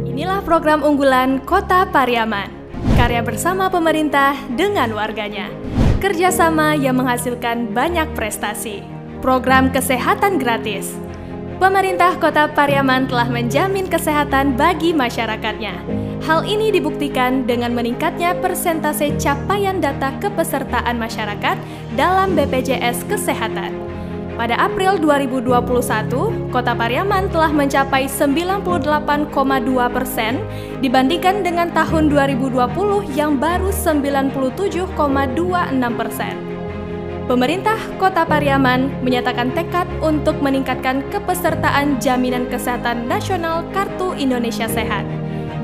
Inilah program unggulan Kota Pariaman, karya bersama pemerintah dengan warganya. Kerjasama yang menghasilkan banyak prestasi. Program kesehatan gratis. Pemerintah Kota Pariaman telah menjamin kesehatan bagi masyarakatnya. Hal ini dibuktikan dengan meningkatnya persentase capaian data kepesertaan masyarakat dalam BPJS Kesehatan. Pada April 2021, Kota Pariaman telah mencapai 98,2% dibandingkan dengan tahun 2020 yang baru 97,26%. Pemerintah Kota Pariaman menyatakan tekad untuk meningkatkan kepesertaan jaminan kesehatan nasional Kartu Indonesia Sehat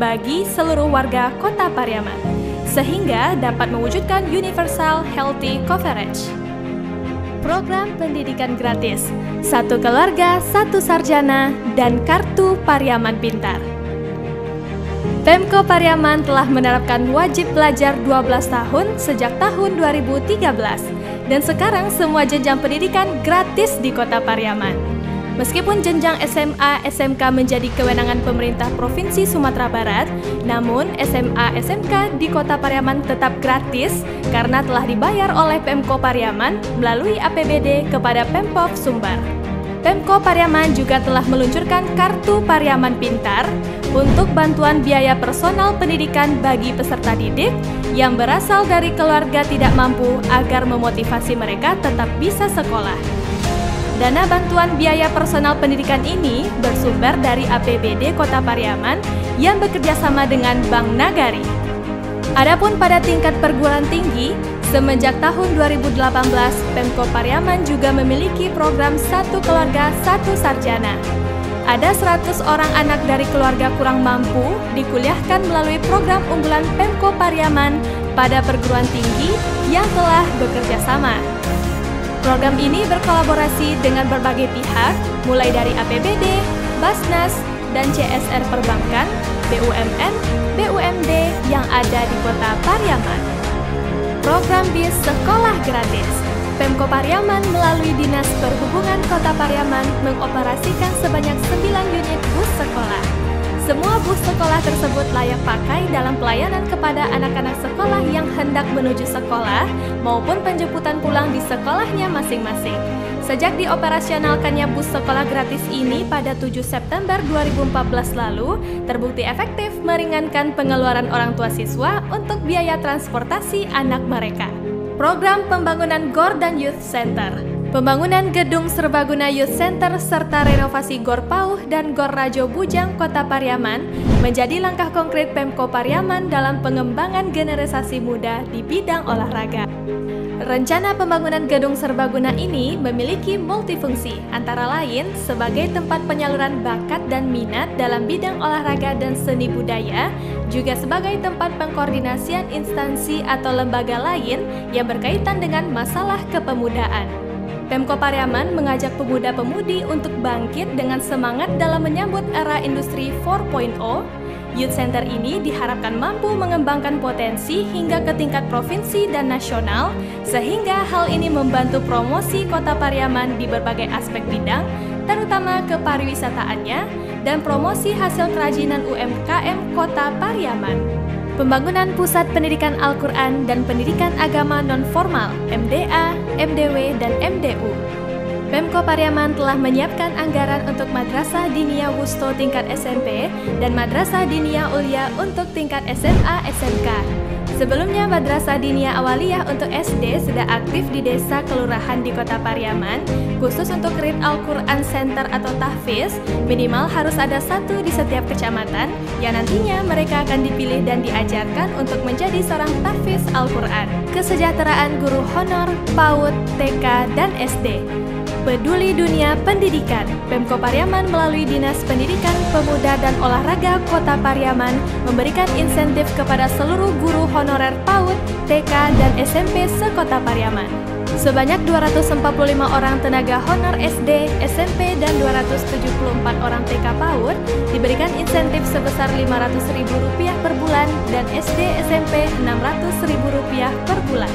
bagi seluruh warga Kota Pariaman, sehingga dapat mewujudkan Universal Healthy Coverage. Program pendidikan gratis, satu keluarga, satu sarjana, dan Kartu Pariaman Pintar. Pemko Pariaman telah menerapkan wajib belajar 12 tahun sejak tahun 2013, dan sekarang semua jenjang pendidikan gratis di Kota Pariaman. Meskipun jenjang SMA, SMK menjadi kewenangan pemerintah Provinsi Sumatera Barat, namun SMA, SMK di Kota Pariaman tetap gratis karena telah dibayar oleh Pemko Pariaman melalui APBD kepada Pemprov Sumbar. Pemko Pariaman juga telah meluncurkan Kartu Pariaman Pintar untuk bantuan biaya personal pendidikan bagi peserta didik yang berasal dari keluarga tidak mampu agar memotivasi mereka tetap bisa sekolah. Dana bantuan biaya personal pendidikan ini bersumber dari APBD Kota Pariaman yang bekerja sama dengan Bank Nagari. Adapun pada tingkat perguruan tinggi, semenjak tahun 2018, Pemko Pariaman juga memiliki program Satu Keluarga Satu Sarjana. Ada 100 orang anak dari keluarga kurang mampu dikuliahkan melalui program unggulan Pemko Pariaman pada perguruan tinggi yang telah bekerja sama. Program ini berkolaborasi dengan berbagai pihak, mulai dari APBD, Basnas, dan CSR Perbankan, BUMN, BUMD yang ada di Kota Pariaman. Program BIS Sekolah Gratis. Pemko Pariaman melalui Dinas Perhubungan Kota Pariaman mengoperasikan sebanyak 9 unit bus sekolah. Semua bus sekolah tersebut layak pakai dalam pelayanan kepada anak-anak sekolah yang hendak menuju sekolah maupun penjemputan pulang di sekolahnya masing-masing. Sejak dioperasionalkannya bus sekolah gratis ini pada 7 September 2014 lalu, terbukti efektif meringankan pengeluaran orang tua siswa untuk biaya transportasi anak mereka. Program pembangunan GOR dan Youth Center. Pembangunan gedung serbaguna Youth Center serta renovasi GOR Pauh dan GOR Rajo Bujang Kota Pariaman menjadi langkah konkret Pemko Pariaman dalam pengembangan generasi muda di bidang olahraga. Rencana pembangunan gedung serbaguna ini memiliki multifungsi, antara lain sebagai tempat penyaluran bakat dan minat dalam bidang olahraga dan seni budaya, juga sebagai tempat pengkoordinasian instansi atau lembaga lain yang berkaitan dengan masalah kepemudaan. Pemko Pariaman mengajak pemuda-pemudi untuk bangkit dengan semangat dalam menyambut era industri 4.0. Youth Center ini diharapkan mampu mengembangkan potensi hingga ke tingkat provinsi dan nasional, sehingga hal ini membantu promosi Kota Pariaman di berbagai aspek bidang, terutama kepariwisataannya, dan promosi hasil kerajinan UMKM Kota Pariaman. Pembangunan Pusat Pendidikan Al-Quran dan Pendidikan Agama Non-Formal, MDA, MDW, dan MDU. Pemko Pariaman telah menyiapkan anggaran untuk Madrasah Diniyah Wusto tingkat SMP dan Madrasah Diniyah Ulia untuk tingkat SMA SMK. Sebelumnya, Madrasah Diniyah Awaliyah untuk SD sudah aktif di desa kelurahan di Kota Pariaman. Khusus untuk Read Al-Quran Center atau tahfiz, minimal harus ada 1 di setiap kecamatan, yang nantinya mereka akan dipilih dan diajarkan untuk menjadi seorang tahfiz Al-Quran. Kesejahteraan guru honor, PAUD, TK, dan SD. Peduli Dunia Pendidikan. Pemko Pariaman melalui Dinas Pendidikan, Pemuda, dan Olahraga Kota Pariaman memberikan insentif kepada seluruh guru honorer PAUD, TK, dan SMP se-Kota Pariaman. Sebanyak 245 orang tenaga honor SD, SMP, dan 274 orang TK PAUD diberikan insentif sebesar Rp500.000 per bulan dan SD, SMP Rp600.000 per bulan.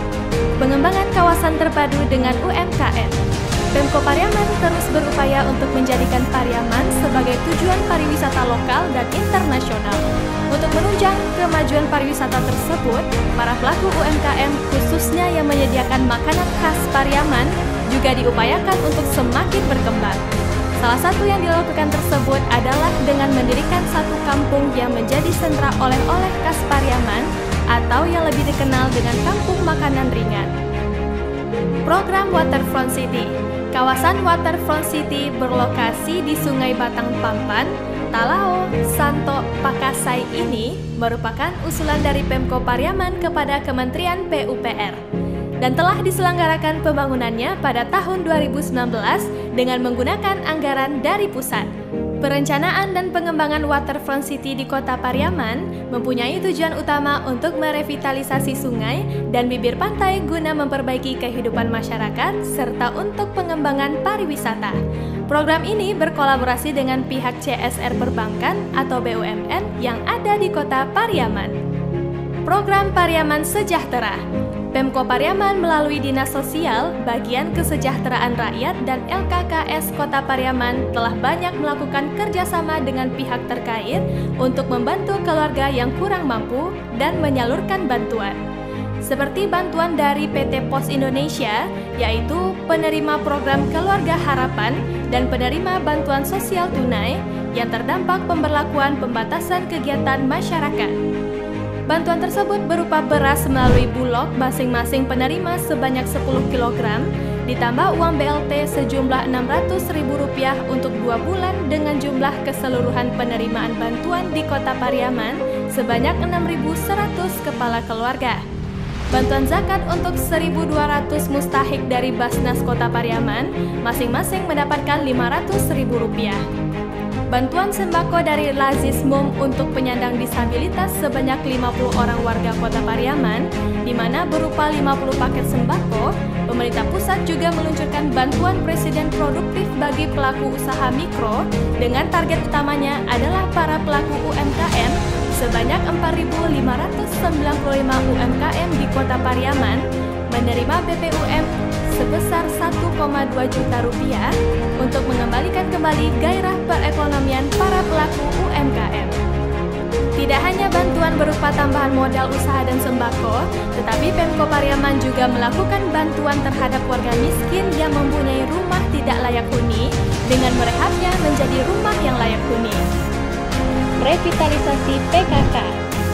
Pengembangan kawasan terpadu dengan UMKM. Pemko Pariaman terus berupaya berupaya untuk menjadikan Pariaman sebagai tujuan pariwisata lokal dan internasional. Untuk menunjang kemajuan pariwisata tersebut, para pelaku UMKM khususnya yang menyediakan makanan khas Pariaman juga diupayakan untuk semakin berkembang. Salah satu yang dilakukan tersebut adalah dengan mendirikan satu kampung yang menjadi sentra oleh-oleh khas Pariaman atau yang lebih dikenal dengan Kampung Makanan Ringan. Program Waterfront City. Kawasan Waterfront City berlokasi di Sungai Batang Pampan, Talao, Santo, Pakasai ini merupakan usulan dari Pemko Pariaman kepada Kementerian PUPR dan telah diselenggarakan pembangunannya pada tahun 2019 dengan menggunakan anggaran dari pusat. Perencanaan dan pengembangan Waterfront City di Kota Pariaman mempunyai tujuan utama untuk merevitalisasi sungai dan bibir pantai guna memperbaiki kehidupan masyarakat serta untuk pengembangan pariwisata. Program ini berkolaborasi dengan pihak CSR Perbankan atau BUMN yang ada di Kota Pariaman. Program Pariaman Sejahtera. Pemko Pariaman melalui Dinas Sosial, Bagian Kesejahteraan Rakyat dan LKKS Kota Pariaman telah banyak melakukan kerjasama dengan pihak terkait untuk membantu keluarga yang kurang mampu dan menyalurkan bantuan. Seperti bantuan dari PT Pos Indonesia, yaitu penerima program Keluarga Harapan dan penerima bantuan sosial tunai yang terdampak pemberlakuan pembatasan kegiatan masyarakat. Bantuan tersebut berupa beras melalui Bulog masing-masing penerima sebanyak 10 kg, ditambah uang BLT sejumlah Rp600.000 untuk 2 bulan dengan jumlah keseluruhan penerimaan bantuan di Kota Pariaman sebanyak 6.100 kepala keluarga. Bantuan zakat untuk 1.200 mustahik dari Basnas Kota Pariaman masing-masing mendapatkan Rp500.000. Bantuan sembako dari Lazismum untuk penyandang disabilitas sebanyak 50 orang warga Kota Pariaman, di mana berupa 50 paket sembako. Pemerintah pusat juga meluncurkan bantuan presiden produktif bagi pelaku usaha mikro dengan target utamanya adalah para pelaku UMKM sebanyak 4.595 UMKM di Kota Pariaman menerima BPUM sebesar Rp1,2 juta untuk mengembalikan kembali gairah perekonomian para pelaku UMKM. Tidak hanya bantuan berupa tambahan modal usaha dan sembako, tetapi Pemko Pariaman juga melakukan bantuan terhadap warga miskin yang mempunyai rumah tidak layak huni dengan merehabnya menjadi rumah yang layak huni. Revitalisasi PKK.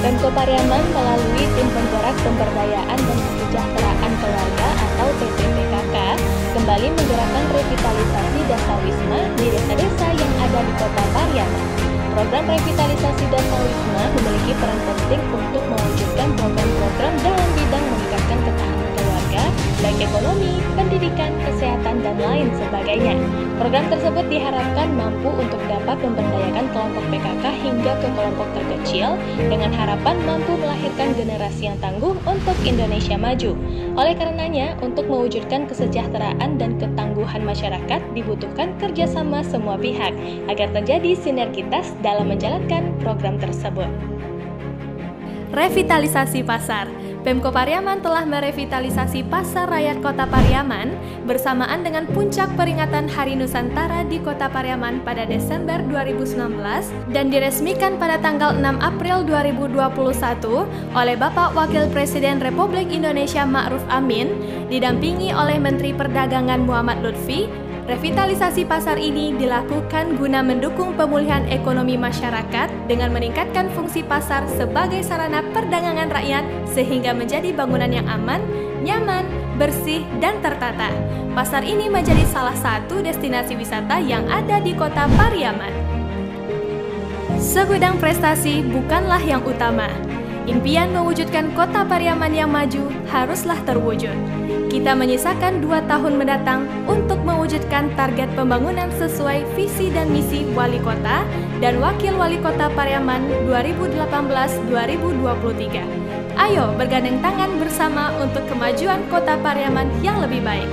Pemko Pariaman melalui Tim Penggerak Pemberdayaan dan Kesejahteraan Keluarga atau TPPKK kembali menggerakkan revitalisasi dasar wisma di desa-desa yang ada di Kota Pariaman. Program revitalisasi dasar wisma memiliki peran penting untuk mewujudkan program-program dalam bidang meningkatkan ketahanan keluarga, baik ekonomi, pendidikan, kesehatan, dan lain sebagainya. Program tersebut diharapkan mampu untuk dapat memberdayakan kelompok PKK hingga ke kelompok terkecil dengan harapan mampu melahirkan generasi yang tangguh untuk Indonesia maju. Oleh karenanya, untuk mewujudkan kesejahteraan dan ketangguhan masyarakat dibutuhkan kerjasama semua pihak agar terjadi sinergitas dalam menjalankan program tersebut. Revitalisasi pasar. Pemko Pariaman telah merevitalisasi Pasar Rakyat Kota Pariaman bersamaan dengan puncak peringatan Hari Nusantara di Kota Pariaman pada Desember 2019 dan diresmikan pada tanggal 6 April 2021 oleh Bapak Wakil Presiden Republik Indonesia Ma'ruf Amin didampingi oleh Menteri Perdagangan Muhammad Lutfi. Revitalisasi pasar ini dilakukan guna mendukung pemulihan ekonomi masyarakat dengan meningkatkan fungsi pasar sebagai sarana perdagangan rakyat sehingga menjadi bangunan yang aman, nyaman, bersih, dan tertata. Pasar ini menjadi salah satu destinasi wisata yang ada di Kota Pariaman. Segudang prestasi bukanlah yang utama. Impian mewujudkan Kota Pariaman yang maju haruslah terwujud. Kita menyisakan 2 tahun mendatang untuk mewujudkan target pembangunan sesuai visi dan misi Wali Kota dan Wakil Wali Kota Pariaman 2018-2023. Ayo bergandeng tangan bersama untuk kemajuan Kota Pariaman yang lebih baik.